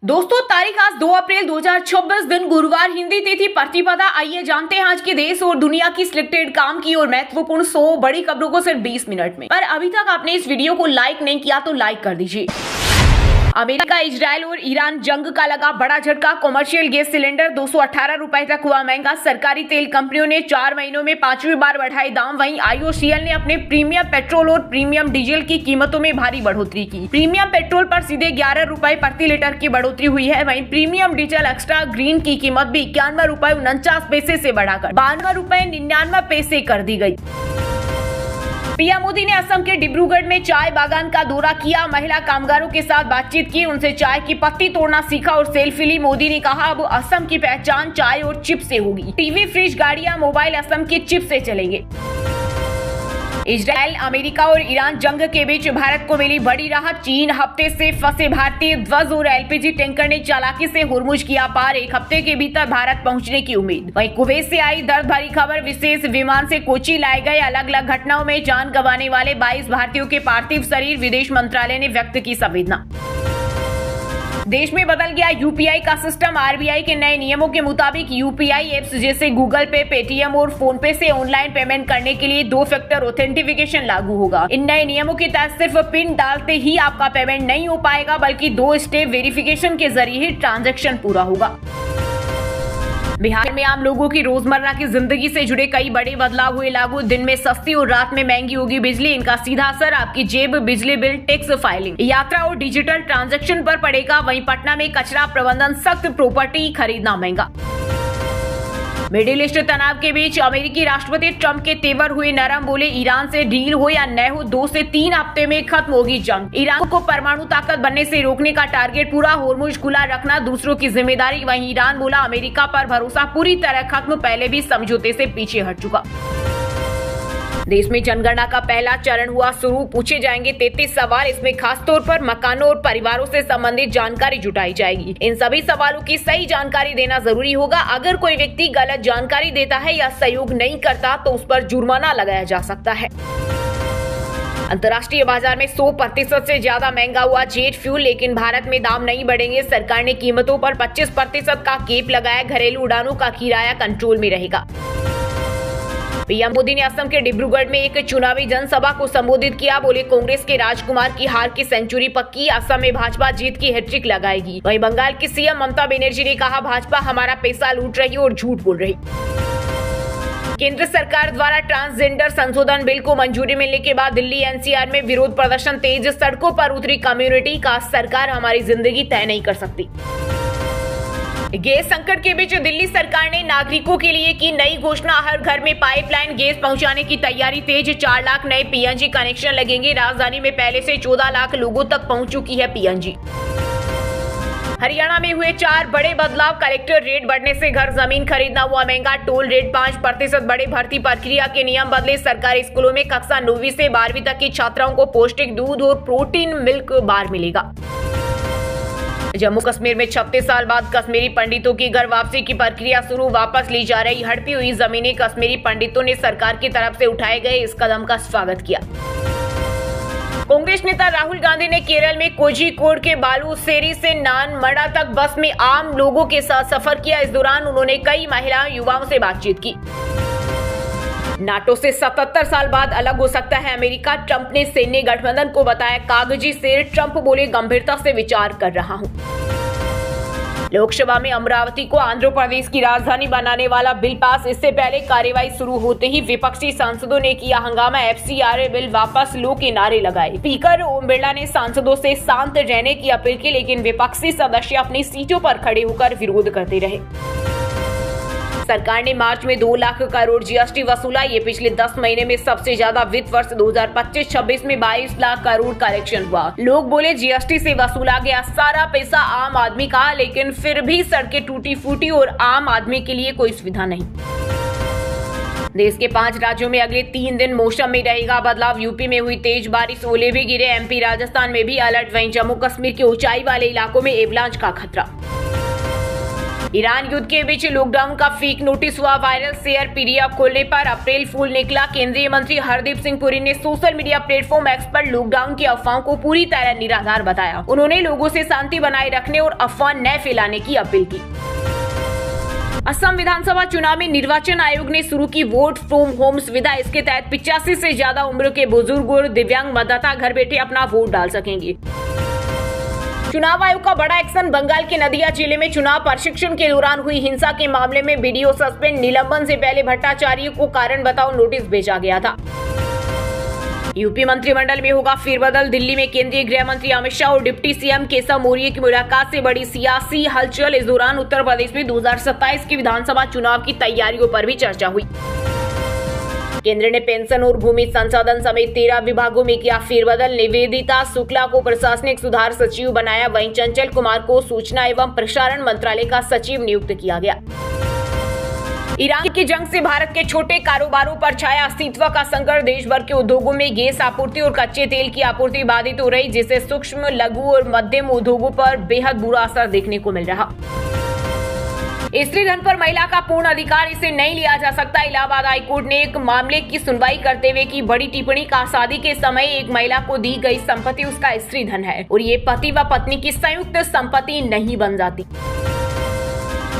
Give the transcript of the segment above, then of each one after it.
दोस्तों तारीख आज 2 अप्रैल 2026 दिन गुरुवार, हिंदी तिथि प्रतिपदा। आइए जानते हैं आज के देश और दुनिया की सिलेक्टेड काम की और महत्वपूर्ण 100 बड़ी खबरों को सिर्फ 20 मिनट में। पर अभी तक आपने इस वीडियो को लाइक नहीं किया तो लाइक कर दीजिए। अमेरिका, इजराइल और ईरान जंग का लगा बड़ा झटका। कॉमर्शियल गैस सिलेंडर 218 रुपए तक हुआ महंगा। सरकारी तेल कंपनियों ने 4 महीनों में 5वीं बार बढ़ाए दाम। वहीं IOCL ने अपने प्रीमियम पेट्रोल और प्रीमियम डीजल की कीमतों में भारी बढ़ोतरी की। प्रीमियम पेट्रोल पर सीधे 11 रुपए प्रति लीटर की बढ़ोतरी हुई है। वहीं प्रीमियम डीजल एक्स्ट्रा ग्रीन की कीमत भी 91 रुपए 49 पैसे से बढ़ाकर 92 रुपए 99 पैसे कर दी गयी। पीएम मोदी ने असम के डिब्रूगढ़ में चाय बागान का दौरा किया। महिला कामगारों के साथ बातचीत की, उनसे चाय की पत्ती तोड़ना सीखा और सेल्फी ली। मोदी ने कहा अब असम की पहचान चाय और चिप से होगी। टीवी, फ्रिज, गाड़ियां, मोबाइल असम की चिप से चलेंगे। इजराइल, अमेरिका और ईरान जंग के बीच भारत को मिली बड़ी राहत। चीन हफ्ते से फंसे भारतीय ध्वज और LPG टैंकर ने चालाकी से हुरमुज किया पार। 1 हफ्ते के भीतर भारत पहुंचने की उम्मीद। वहीं कुवैत से आई दर्द भरी खबर। विशेष विमान से कोची लाए गए। अलग अलग घटनाओं में जान गंवाने वाले 22 भारतीयों के पार्थिव शरीर। विदेश मंत्रालय ने व्यक्त की संवेदना। देश में बदल गया UPI का सिस्टम। RBI के नए नियमों के मुताबिक UPI एप्स जैसे गूगल पे, पेटीएम और फोन पे से ऑनलाइन पेमेंट करने के लिए 2 फैक्टर ऑथेंटिफिकेशन लागू होगा। इन नए नियमों के तहत सिर्फ पिन डालते ही आपका पेमेंट नहीं हो पाएगा, बल्कि 2 स्टेप वेरिफिकेशन के जरिए ही ट्रांजैक्शन पूरा होगा। बिहार में आम लोगों की रोजमर्रा की जिंदगी से जुड़े कई बड़े बदलाव हुए लागू। दिन में सस्ती और रात में महंगी होगी बिजली। इनका सीधा असर आपकी जेब, बिजली बिल, टैक्स फाइलिंग, यात्रा और डिजिटल ट्रांजैक्शन पर पड़ेगा। वहीं पटना में कचरा प्रबंधन सख्त, प्रॉपर्टी खरीदना महंगा। मिडिल ईस्ट तनाव के बीच अमेरिकी राष्ट्रपति ट्रंप के तेवर हुए नरम। बोले ईरान से डील हो या न हो, 2 से 3 हफ्ते में खत्म होगी जंग। ईरान को परमाणु ताकत बनने से रोकने का टारगेट पूरा। होर्मुज खुला रखना दूसरों की जिम्मेदारी। वहीं ईरान बोला अमेरिका पर भरोसा पूरी तरह खत्म, पहले भी समझौते से पीछे हट चुका। देश में जनगणना का पहला चरण हुआ शुरू। पूछे जाएंगे 33 सवाल। इसमें खास तौर पर मकानों और परिवारों से संबंधित जानकारी जुटाई जाएगी। इन सभी सवालों की सही जानकारी देना जरूरी होगा। अगर कोई व्यक्ति गलत जानकारी देता है या सहयोग नहीं करता तो उस पर जुर्माना लगाया जा सकता है। अंतर्राष्ट्रीय बाजार में 100% से ज्यादा महंगा हुआ जेट फ्यूल, लेकिन भारत में दाम नहीं बढ़ेंगे। सरकार ने कीमतों पर 25% का केप लगाया। घरेलू उड़ानों का किराया कंट्रोल में रहेगा। पीएम मोदी ने असम के डिब्रूगढ़ में एक चुनावी जनसभा को संबोधित किया। बोले कांग्रेस के राजकुमार की हार की सेंचुरी पक्की। असम में भाजपा जीत की हैट्रिक लगाएगी। वहीं बंगाल की CM ममता बनर्जी ने कहा भाजपा हमारा पैसा लूट रही और झूठ बोल रही। केंद्र सरकार द्वारा ट्रांसजेंडर संशोधन बिल को मंजूरी मिलने के बाद दिल्ली NCR में विरोध प्रदर्शन तेज। सड़कों पर उतरी कम्युनिटी का सरकार हमारी जिंदगी तय नहीं कर सकती। गैस संकट के बीच दिल्ली सरकार ने नागरिकों के लिए की नई घोषणा। हर घर में पाइपलाइन गैस पहुंचाने की तैयारी तेज। 4 लाख नए PNG कनेक्शन लगेंगे। राजधानी में पहले से 14 लाख लोगों तक पहुंच चुकी है PNG। हरियाणा में हुए 4 बड़े बदलाव। कलेक्टर रेट बढ़ने से घर जमीन खरीदना हुआ महंगा। टोल रेट 5% बढ़े। भर्ती प्रक्रिया के नियम बदले। सरकारी स्कूलों में कक्षा 9वीं से 12वीं तक की छात्राओं को पौष्टिक दूध और प्रोटीन मिल्क बार मिलेगा। जम्मू कश्मीर में 36 साल बाद कश्मीरी पंडितों की घर वापसी की प्रक्रिया शुरू। वापस ली जा रही हड़पी हुई जमीनें। कश्मीरी पंडितों ने सरकार की तरफ से उठाए गए इस कदम का स्वागत किया। कांग्रेस नेता राहुल गांधी ने केरल में कोझिकोड के बालूसेरी से नानमड़ा तक बस में आम लोगों के साथ सफर किया। इस दौरान उन्होंने कई महिला युवाओं से बातचीत की। नाटो से 77 साल बाद अलग हो सकता है अमेरिका। ट्रंप ने सैन्य गठबंधन को बताया कागजी शेर। ट्रंप बोले गंभीरता से विचार कर रहा हूं। लोकसभा में अमरावती को आंध्र प्रदेश की राजधानी बनाने वाला बिल पास। इससे पहले कार्यवाही शुरू होते ही विपक्षी सांसदों ने किया हंगामा। FCRA बिल वापस लो के नारे लगाए। स्पीकर ओम बिरला ने सांसदों से शांत रहने की अपील की, लेकिन विपक्षी सदस्य अपनी सीटों पर खड़े होकर विरोध करते रहे। सरकार ने मार्च में 2 लाख करोड़ GST वसूला। ये पिछले 10 महीने में सबसे ज्यादा। वित्त वर्ष 2025-26 में 22 लाख करोड़ कलेक्शन हुआ। लोग बोले GST से वसूला गया सारा पैसा आम आदमी का, लेकिन फिर भी सड़कें टूटी फूटी और आम आदमी के लिए कोई सुविधा नहीं। देश के 5 राज्यों में अगले 3 दिन मौसम में रहेगा बदलाव। यूपी में हुई तेज बारिश, ओले भी गिरे। MP, राजस्थान में भी अलर्ट। वहीं जम्मू कश्मीर के ऊंचाई वाले इलाकों में एवलांच का खतरा। ईरान युद्ध के बीच लॉकडाउन का फेक नोटिस हुआ वायरल। शेयर पीडीएफ खोलने पर अप्रैल फूल निकला। केंद्रीय मंत्री हरदीप सिंह पुरी ने सोशल मीडिया प्लेटफॉर्म एक्स पर लॉकडाउन की अफवाहों को पूरी तरह निराधार बताया। उन्होंने लोगों से शांति बनाए रखने और अफवाह न फैलाने की अपील की। असम विधानसभा चुनाव में निर्वाचन आयोग ने शुरू की वोट फ्रॉम होम सुविधा। इसके तहत 85 से ज्यादा उम्र के बुजुर्ग और दिव्यांग मतदाता घर बैठे अपना वोट डाल सकेंगे। चुनाव आयोग का बड़ा एक्शन। बंगाल के नदिया जिले में चुनाव प्रशिक्षण के दौरान हुई हिंसा के मामले में बीडीओ सस्पेंड। निलंबन से पहले भट्टाचार्य को कारण बताओ नोटिस भेजा गया था। यूपी मंत्रिमंडल में होगा फेरबदल। दिल्ली में केंद्रीय गृह मंत्री अमित शाह और डिप्टी सीएम केशव मौर्य की मुलाकात से बड़ी सियासी हलचल। इस दौरान उत्तर प्रदेश में 2027 के विधानसभा चुनाव की तैयारियों पर भी चर्चा हुई। केंद्र ने पेंशन और भूमि संसाधन समेत 13 विभागों में किया फेरबदल। निवेदिता शुक्ला को प्रशासनिक सुधार सचिव बनाया। वहीं चंचल कुमार को सूचना एवं प्रसारण मंत्रालय का सचिव नियुक्त किया गया। ईरान की जंग से भारत के छोटे कारोबारों पर छाया अस्तित्व का संकट। देश भर के उद्योगों में गैस आपूर्ति और कच्चे तेल की आपूर्ति बाधित हो रही, जिससे सूक्ष्म, लघु और मध्यम उद्योगों पर बेहद बुरा असर देखने को मिल रहा। स्त्री धन पर महिला का पूर्ण अधिकार, इसे नहीं लिया जा सकता। इलाहाबाद हाईकोर्ट ने एक मामले की सुनवाई करते हुए की बड़ी टिप्पणी। का शादी के समय एक महिला को दी गई संपत्ति उसका स्त्री धन है और ये पति व पत्नी की संयुक्त संपत्ति नहीं बन जाती।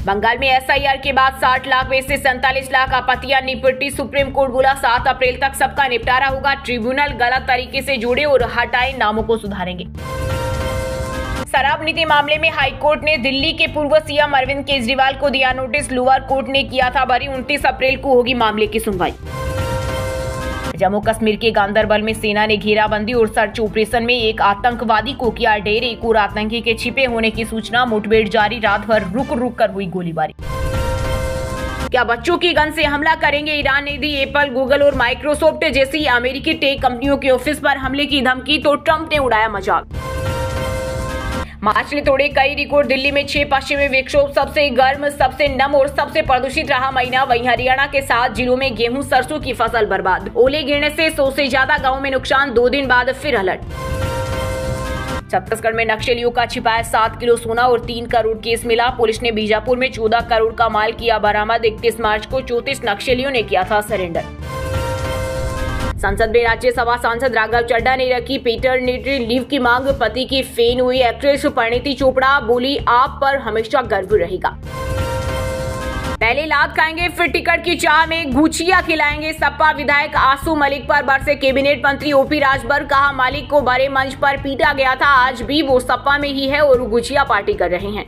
बंगाल में एसआईआर के बाद 60 लाख में से 47 लाख आपत्तियां निपटी। सुप्रीम कोर्ट बोला 7 अप्रैल तक सबका निपटारा होगा। ट्रिब्यूनल गलत तरीके से जुड़े और हटाए नामों को सुधारेंगे। शराब नीति मामले में हाईकोर्ट ने दिल्ली के पूर्व सीएम अरविंद केजरीवाल को दिया नोटिस। लोअर कोर्ट ने किया था बरी। 29 अप्रैल को होगी मामले की सुनवाई। जम्मू कश्मीर के गांदरबल में सेना ने घेराबंदी और सर्च ऑपरेशन में एक आतंकवादी को किया ढेर। एक और आतंकी के छिपे होने की सूचना। मुठभेड़ जारी। रात भर रुक कर हुई गोलीबारी। क्या बच्चों की गन से हमला करेंगे? ईरान ने दी एप्पल, गूगल और माइक्रोसॉफ्ट जैसी अमेरिकी टेक कंपनियों के ऑफिस पर हमले की धमकी, तो ट्रंप ने उड़ाया मजाक। मार्च ने तोड़े कई रिकॉर्ड। दिल्ली में 6 पश्चिमी विक्षोभ। सबसे गर्म, सबसे नम और सबसे प्रदूषित रहा महीना। वहीं हरियाणा के 7 जिलों में गेहूं, सरसों की फसल बर्बाद। ओले गिरने से 100 से ज्यादा गांवों में नुकसान। 2 दिन बाद फिर अलर्ट। छत्तीसगढ़ में नक्सलियों का छिपाया 7 किलो सोना और 3 करोड़ केस मिला। पुलिस ने बीजापुर में 14 करोड़ का माल किया बरामद। 31 मार्च को 34 नक्सलियों ने किया था सरेंडर। संसद में राज्यसभा सांसद राघव चड्ढा ने रखी पैटर्निटी लीव की मांग। पति की फेन हुई एक्ट्रेस परिणीति चोपड़ा बोली, आप पर हमेशा गर्व रहेगा। पहले लात खाएंगे फिर टिकट की चाह में गुचिया खिलाएंगे। सपा विधायक आसू मलिक पर बरसे कैबिनेट मंत्री ओपी राजभर। कहा मालिक को बड़े मंच पर पीटा गया था, आज भी वो सपा में ही है और गुचिया पार्टी कर रहे हैं।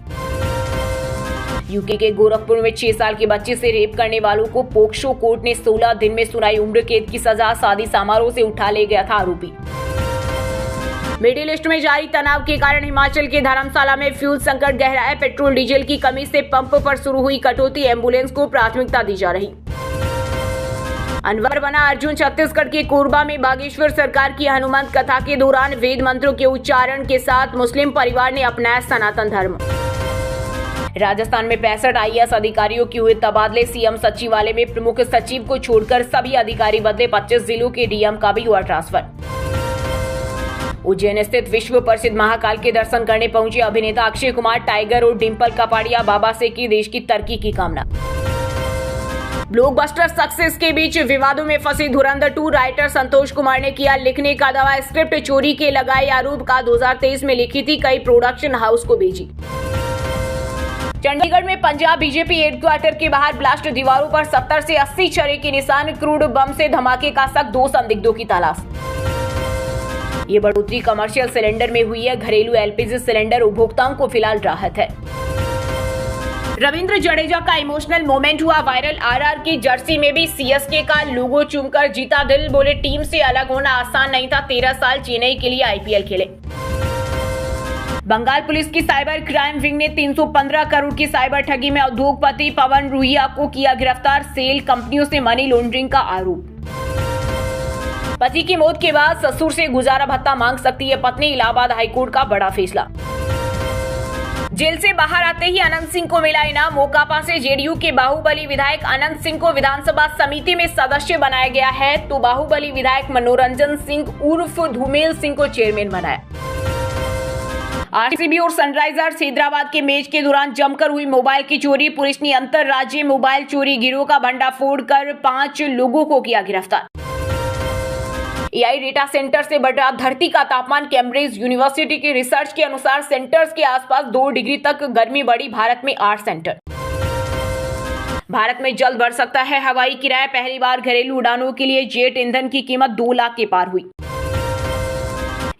यूके के गोरखपुर में 6 साल के बच्चे से रेप करने वालों को पोक्सो कोर्ट ने 16 दिन में सुनाई उम्र कैद की सजा। शादी समारोह से उठा ले गया था आरोपी। मिडिल ईस्ट में जारी तनाव के कारण हिमाचल के धर्मशाला में फ्यूल संकट गहरा है। पेट्रोल डीजल की कमी से पंप पर शुरू हुई कटौती। एम्बुलेंस को प्राथमिकता दी जा रही। अनवर बना अर्जुन। छत्तीसगढ़ के कोरबा में बागेश्वर सरकार की हनुमंत कथा के दौरान वेद मंत्रों के उच्चारण के साथ मुस्लिम परिवार ने अपनाया सनातन धर्म। राजस्थान में 65 आईएएस अधिकारियों के हुए तबादले। सीएम सचिवालय में प्रमुख सचिव को छोड़कर सभी अधिकारी बदले। 25 जिलों के डीएम का भी हुआ ट्रांसफर। उज्जैन स्थित विश्व प्रसिद्ध महाकाल के दर्शन करने पहुंचे अभिनेता अक्षय कुमार। टाइगर और डिंपल कपाड़िया बाबा से की देश की तरक्की की कामना। ब्लॉकबस्टर सक्सेस के बीच विवादों में फंसी धुरंधर 2। राइटर संतोष कुमार ने किया लिखने का दावा। स्क्रिप्ट चोरी के लगाए आरोप का 2023 में लिखी थी, कई प्रोडक्शन हाउस को भेजी। चंडीगढ़ में पंजाब बीजेपी हेडक्वार्टर के बाहर ब्लास्ट। दीवारों पर 70 से 80 छर्रे के निशान। क्रूड बम से धमाके का शक। 2 संदिग्धों की तलाश। ये बढ़ोतरी कमर्शियल सिलेंडर में हुई है। घरेलू एलपीजी सिलेंडर उपभोक्ताओं को फिलहाल राहत है। रविंद्र जडेजा का इमोशनल मोमेंट हुआ वायरल। आरआर की जर्सी में भी सीएसके का लोगो चूमकर जीता दिल। बोले टीम से अलग होना आसान नहीं था। 13 साल चेन्नई के लिए आईपीएल खेले। बंगाल पुलिस की साइबर क्राइम विंग ने 315 करोड़ की साइबर ठगी में उद्योगपति पवन रुहिया को किया गिरफ्तार। सेल कंपनियों से मनी लॉन्ड्रिंग का आरोप। पति की मौत के बाद ससुर से गुजारा भत्ता मांग सकती है पत्नी। इलाहाबाद हाईकोर्ट का बड़ा फैसला। जेल से बाहर आते ही अनंत सिंह को मिला इनाम। मोकापा से जेडीयू के बाहुबली विधायक अनंत सिंह को विधानसभा समिति में सदस्य बनाया गया है, तो बाहुबली विधायक मनोरंजन सिंह उर्फ धूमेल सिंह को चेयरमैन बनाया। आरसीबी और सनराइजर्स हैदराबाद के मैच के दौरान जमकर हुई मोबाइल की चोरी। पुलिस ने अंतरराज्यीय मोबाइल चोरी गिरोह का भंडाफोड़ कर 5 लोगों को किया गिरफ्तार। एआई डेटा सेंटर से बढ़ रहा धरती का तापमान। कैम्ब्रिज यूनिवर्सिटी की रिसर्च के अनुसार सेंटर्स के आसपास 2 डिग्री तक गर्मी बढ़ी। भारत में 8 सेंटर। भारत में जल्द बढ़ सकता है हवाई किराया। पहली बार घरेलू उड़ानों के लिए जेट ईंधन की कीमत 2 लाख के पार हुई।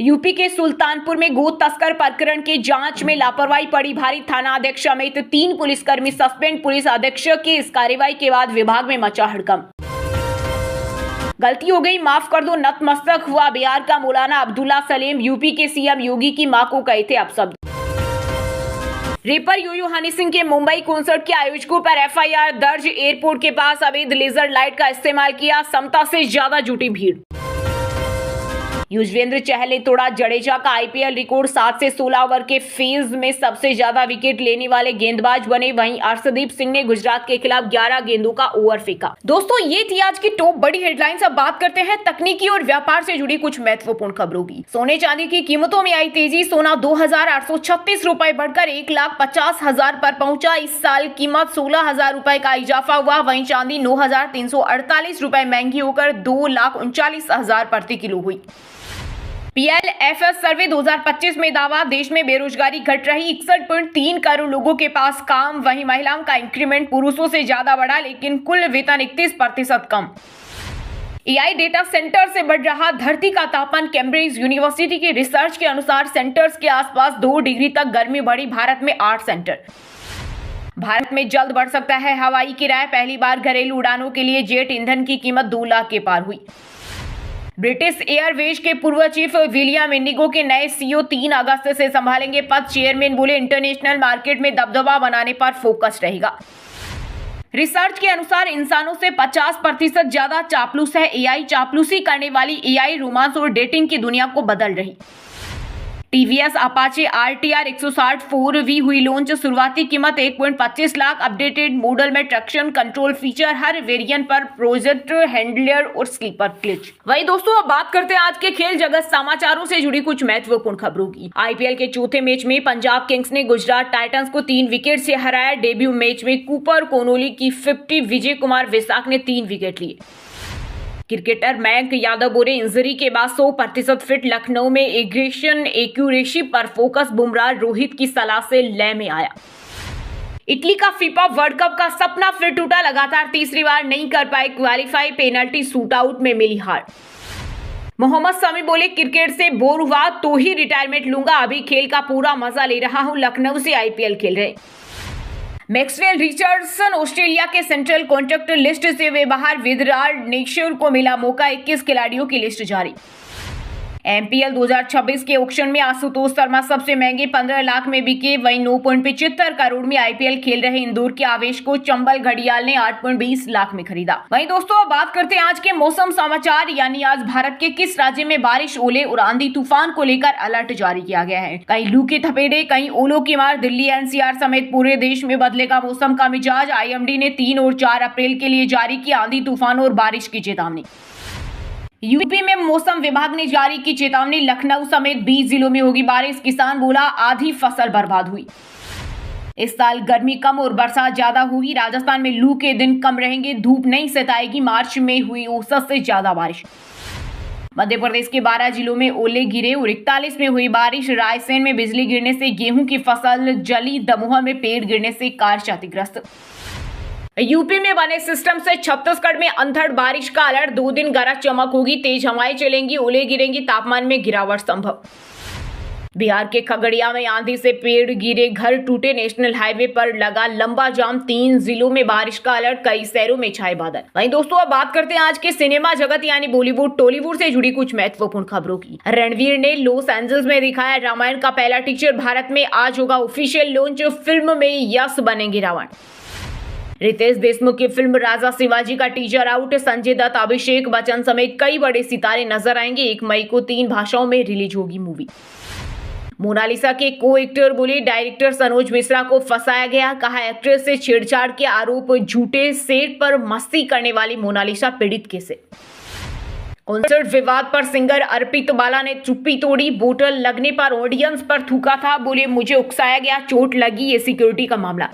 यूपी के सुल्तानपुर में गो तस्कर प्रकरण की जांच में लापरवाही पड़ी भारी। थाना अध्यक्ष समेत 3 पुलिसकर्मी सस्पेंड। पुलिस अधीक्षक की इस कार्रवाई के बाद विभाग में मचा हड़कंप। गलती हो गई, माफ कर दो, नतमस्तक हुआ बिहार का मौलाना अब्दुल्ला सलीम। यूपी के सीएम योगी की मां को कहे थे अपशब्द। रैपर यो-यो हनी सिंह के मुंबई कॉन्सर्ट के आयोजकों पर एफआईआर दर्ज। एयरपोर्ट के पास अवैध लेजर लाइट का इस्तेमाल किया। क्षमता से ज्यादा जुटी भीड़। युजवेंद्र चहल ने तोड़ा जडेजा का आईपीएल रिकॉर्ड। 7 से 16 ओवर के फेज में सबसे ज्यादा विकेट लेने वाले गेंदबाज बने। वहीं अर्शदीप सिंह ने गुजरात के खिलाफ 11 गेंदों का ओवर फेंका। दोस्तों, ये थी आज की टॉप बड़ी हेडलाइंस। अब बात करते हैं तकनीकी और व्यापार से जुड़ी कुछ महत्वपूर्ण खबरों की। सोने चांदी की कीमतों में आई तेजी। सोना 2,836 रुपए बढ़कर 1,50,000 पर पहुंचा। इस साल कीमत 16,000 रुपए का इजाफा हुआ। वहीं चांदी 9,348 रुपए महंगी होकर 2,39,000 प्रति किलो हुई। पीएलएफएस सर्वे 2025 में दावा, देश में बेरोजगारी घट रही। 61.3 करोड़ लोगों के पास काम। वहीं महिलाओं का इंक्रीमेंट पुरुषों से ज्यादा बढ़ा, लेकिन कुल वेतन 31% कम। एआई डेटा सेंटर से बढ़ रहा धरती का तापमान। कैम्ब्रिज यूनिवर्सिटी की रिसर्च के अनुसार सेंटर्स के आसपास 2 डिग्री तक गर्मी बढ़ी। भारत में 8 सेंटर। भारत में जल्द बढ़ सकता है हवाई किराया। पहली बार घरेलू उड़ानों के लिए जेट ईंधन की कीमत 2 लाख के पार हुई। ब्रिटिश एयरवेज के पूर्व चीफ विलियम इंडिगो के नए सीईओ 3 अगस्त से संभालेंगे पद। चेयरमैन बोले, इंटरनेशनल मार्केट में दबदबा बनाने पर फोकस रहेगा। रिसर्च के अनुसार इंसानों से 50% ज्यादा चापलूस है एआई। चापलूसी करने वाली एआई रोमांस और डेटिंग की दुनिया को बदल रही। टीवीएस अपाचे आरटीआर 160 4V हुई लॉन्च। शुरुआती कीमत 1.25 लाख। अपडेटेड मॉडल में ट्रैक्शन कंट्रोल फीचर। हर वेरिएंट पर प्रोजेक्ट हैंडलर और स्लीपर क्लच। वही दोस्तों, अब बात करते हैं आज के खेल जगत समाचारों से जुड़ी कुछ महत्वपूर्ण खबरों की। आईपीएल के चौथे मैच में पंजाब किंग्स ने गुजरात टाइटंस को 3 विकेट से हराया। डेब्यू मैच में कूपर कोनोली की 50, विजय कुमार विसाख ने 3 विकेट लिए। क्रिकेटर मयंक यादव बोले, इंजरी के बाद 100% फिट। लखनऊ में एग्रेशन एक्यूरेसी पर फोकस। बुमराह रोहित की सलाह से लय में आया। इटली का फीफा वर्ल्ड कप का सपना फिर टूटा। लगातार तीसरी बार नहीं कर पाए क्वालिफाई। पेनल्टी शूटआउट में मिली हार। मोहम्मद शमी बोले, क्रिकेट से बोर हुआ तो ही रिटायरमेंट लूंगा। अभी खेल का पूरा मजा ले रहा हूं। लखनऊ से आईपीएल खेल रहे मैक्सवेल रिचर्डसन ऑस्ट्रेलिया के सेंट्रल कॉन्ट्रैक्ट लिस्ट से वे बाहर। विराट नेशर को मिला मौका। 21 खिलाड़ियों की लिस्ट जारी। एमपीएल 2026 के ऑक्शन में आशुतोष शर्मा सबसे महंगे 15 लाख में बिके। वहीं 9.75 करोड़ में आईपीएल खेल रहे इंदौर के आवेश को चंबल घड़ियाल ने 8.20 लाख में खरीदा। वहीं दोस्तों, अब बात करते हैं आज के मौसम समाचार। यानी आज भारत के किस राज्य में बारिश, ओले और आंधी तूफान को लेकर अलर्ट जारी किया गया है। कहीं लू के थपेड़े, कहीं ओलों की मार। दिल्ली एनसीआर समेत पूरे देश में बदलेगा मौसम का मिजाज। आईएमडी ने 3 और 4 अप्रैल के लिए जारी की आंधी तूफान और बारिश की चेतावनी। यूपी में मौसम विभाग ने जारी की चेतावनी। लखनऊ समेत 20 जिलों में होगी बारिश। किसान बोला, आधी फसल बर्बाद हुई। इस साल गर्मी कम और बरसात ज्यादा होगी। राजस्थान में लू के दिन कम रहेंगे, धूप नहीं सताएगी। मार्च में हुई औसत से ज्यादा बारिश। मध्य प्रदेश के 12 जिलों में ओले गिरे और 41 में हुई बारिश। रायसेन में बिजली गिरने से गेहूं की फसल जली। दमोह में पेड़ गिरने से कार क्षतिग्रस्त। यूपी में बने सिस्टम से छत्तीसगढ़ में अंधड़ बारिश का अलर्ट। 2 दिन गरज चमक होगी, तेज हवाएं चलेंगी, ओले गिरेंगी, तापमान में गिरावट संभव। बिहार के खगड़िया में आंधी से पेड़ गिरे, घर टूटे। नेशनल हाईवे पर लगा लंबा जाम। 3 जिलों में बारिश का अलर्ट। कई शहरों में छाए बादल। वहीं दोस्तों, अब बात करते हैं आज के सिनेमा जगत यानी बॉलीवुड टॉलीवुड से जुड़ी कुछ महत्वपूर्ण खबरों की। रणवीर ने लॉस एंजल्स में दिखाया रामायण का पहला टीजर। भारत में आज होगा ऑफिशियल लॉन्च। फिल्म में यश बनेंगे रावण। रितेश देशमुख की फिल्म राजा शिवाजी का टीजर आउट। संजय दत्त, अभिषेक बच्चन समेत कई बड़े सितारे नजर आएंगे। 1 मई को 3 भाषाओं में रिलीज होगी मूवी। मोनालिसा के को एक्टर बोले, डायरेक्टर सनोज मिश्रा को फंसाया गया। कहा, एक्ट्रेस से छेड़छाड़ के आरोप झूठे। सेट पर मस्ती करने वाली मोनालिसा पीड़ित कैसे। कॉन्सर्ट विवाद पर सिंगर अर्पित बाला ने चुप्पी तोड़ी। बोतल लगने पर ऑडियंस पर थूका था। बोले मुझे उकसाया गया, चोट लगी। ये सिक्योरिटी का मामला।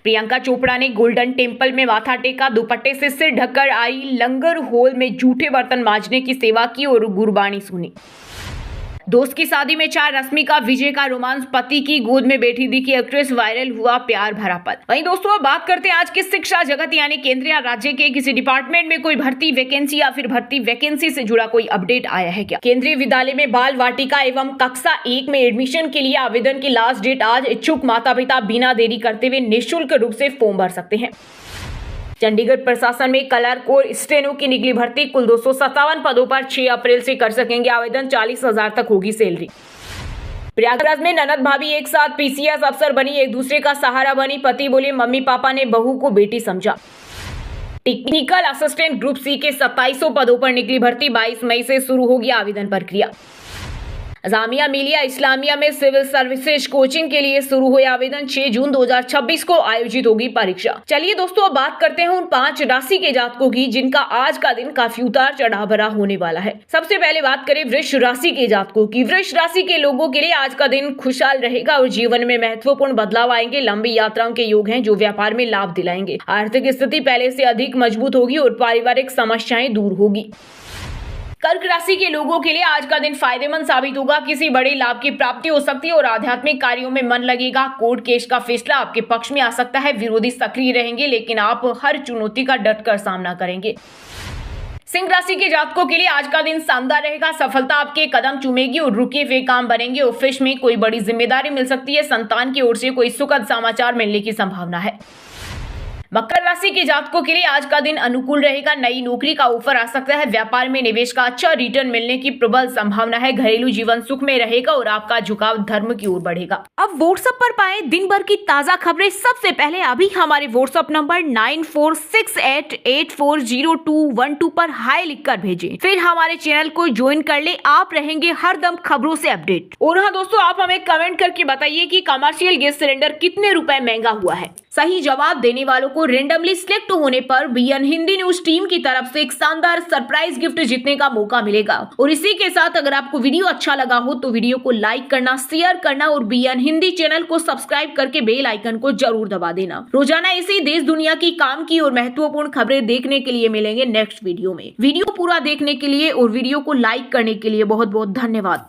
प्रियंका चोपड़ा ने गोल्डन टेम्पल में माथा टेका। दुपट्टे से सिर ढककर आई। लंगर हॉल में जूठे बर्तन मांजने की सेवा की और गुरबानी सुनी। दोस्त की शादी में 4 रश्मिका विजय का रोमांस। पति की गोद में बैठी दिखी एक्ट्रेस। वायरल हुआ प्यार भरा पल। वहीं दोस्तों अब बात करते हैं आज की शिक्षा जगत यानी केंद्र या राज्य के किसी डिपार्टमेंट में कोई भर्ती वैकेंसी या फिर भर्ती वैकेंसी से जुड़ा कोई अपडेट आया है क्या। केंद्रीय विद्यालय में बाल वाटिका एवं कक्षा 1 में एडमिशन के लिए आवेदन की लास्ट डेट आज। इच्छुक माता पिता बिना देरी करते हुए निःशुल्क रूप से फॉर्म भर सकते हैं। चंडीगढ़ प्रशासन में क्लर्क और स्टेनो की निकली भर्ती। कुल 257 पदों पर 6 अप्रैल से कर सकेंगे आवेदन। 40,000 तक होगी सैलरी। प्रयागराज में ननद भाभी एक साथ पीसीएस अफसर बनी। एक दूसरे का सहारा बनी। पति बोले मम्मी पापा ने बहू को बेटी समझा। टेक्निकल असिस्टेंट ग्रुप सी के 2700 पदों पर निकली भर्ती। 22 मई से शुरू होगी आवेदन प्रक्रिया। जामिया मिलिया इस्लामिया में सिविल सर्विसेज कोचिंग के लिए शुरू हुए आवेदन। 6 जून 2026 को आयोजित होगी परीक्षा। चलिए दोस्तों अब बात करते हैं उन 5 राशि के जातकों की जिनका आज का दिन काफी उतार चढ़ाव भरा होने वाला है। सबसे पहले बात करें वृष राशि के जातकों की। वृष राशि के लोगों के लिए आज का दिन खुशहाल रहेगा और जीवन में महत्वपूर्ण बदलाव आएंगे। लंबी यात्राओं के योग हैं जो व्यापार में लाभ दिलाएंगे। आर्थिक स्थिति पहले से अधिक मजबूत होगी और पारिवारिक समस्याएं दूर होगी। कर्क राशि के लोगों के लिए आज का दिन फायदेमंद साबित होगा। किसी बड़े लाभ की प्राप्ति हो सकती है और आध्यात्मिक कार्यों में मन लगेगा। कोर्ट केस का फैसला आपके पक्ष में आ सकता है। विरोधी सक्रिय रहेंगे लेकिन आप हर चुनौती का डटकर सामना करेंगे। सिंह राशि के जातकों के लिए आज का दिन शानदार रहेगा। सफलता आपके कदम चूमेगी और रुके हुए काम बनेंगे। ऑफिस में कोई बड़ी जिम्मेदारी मिल सकती है। संतान की ओर से कोई सुखद समाचार मिलने की संभावना है। मकर राशि के जातकों के लिए आज का दिन अनुकूल रहेगा। नई नौकरी का ऑफर आ सकता है। व्यापार में निवेश का अच्छा रिटर्न मिलने की प्रबल संभावना है। घरेलू जीवन सुख में रहेगा और आपका झुकाव धर्म की ओर बढ़ेगा। अब व्हाट्सएप पर पाए दिन भर की ताजा खबरें सबसे पहले अभी हमारे व्हाट्सएप नंबर 9468840212 पर हाई लिखकर भेजें। फिर हमारे चैनल को ज्वाइन कर ले। आप रहेंगे हरदम खबरों से अपडेट। और हाँ दोस्तों आप हमें कमेंट करके बताइए कि कमर्शियल गैस सिलेंडर कितने रुपए महंगा हुआ है। सही जवाब देने वालों को रेंडमली सिलेक्ट होने पर बीएन हिंदी न्यूज टीम की तरफ से एक शानदार सरप्राइज गिफ्ट जीतने का मौका मिलेगा। और इसी के साथ अगर आपको वीडियो अच्छा लगा हो तो वीडियो को लाइक करना, शेयर करना और बीएन हिंदी चैनल को सब्सक्राइब करके बेल आइकन को जरूर दबा देना। रोजाना इसी देश दुनिया की काम की और महत्वपूर्ण खबरें देखने के लिए मिलेंगे नेक्स्ट वीडियो में। वीडियो पूरा देखने के लिए और वीडियो को लाइक करने के लिए बहुत बहुत धन्यवाद।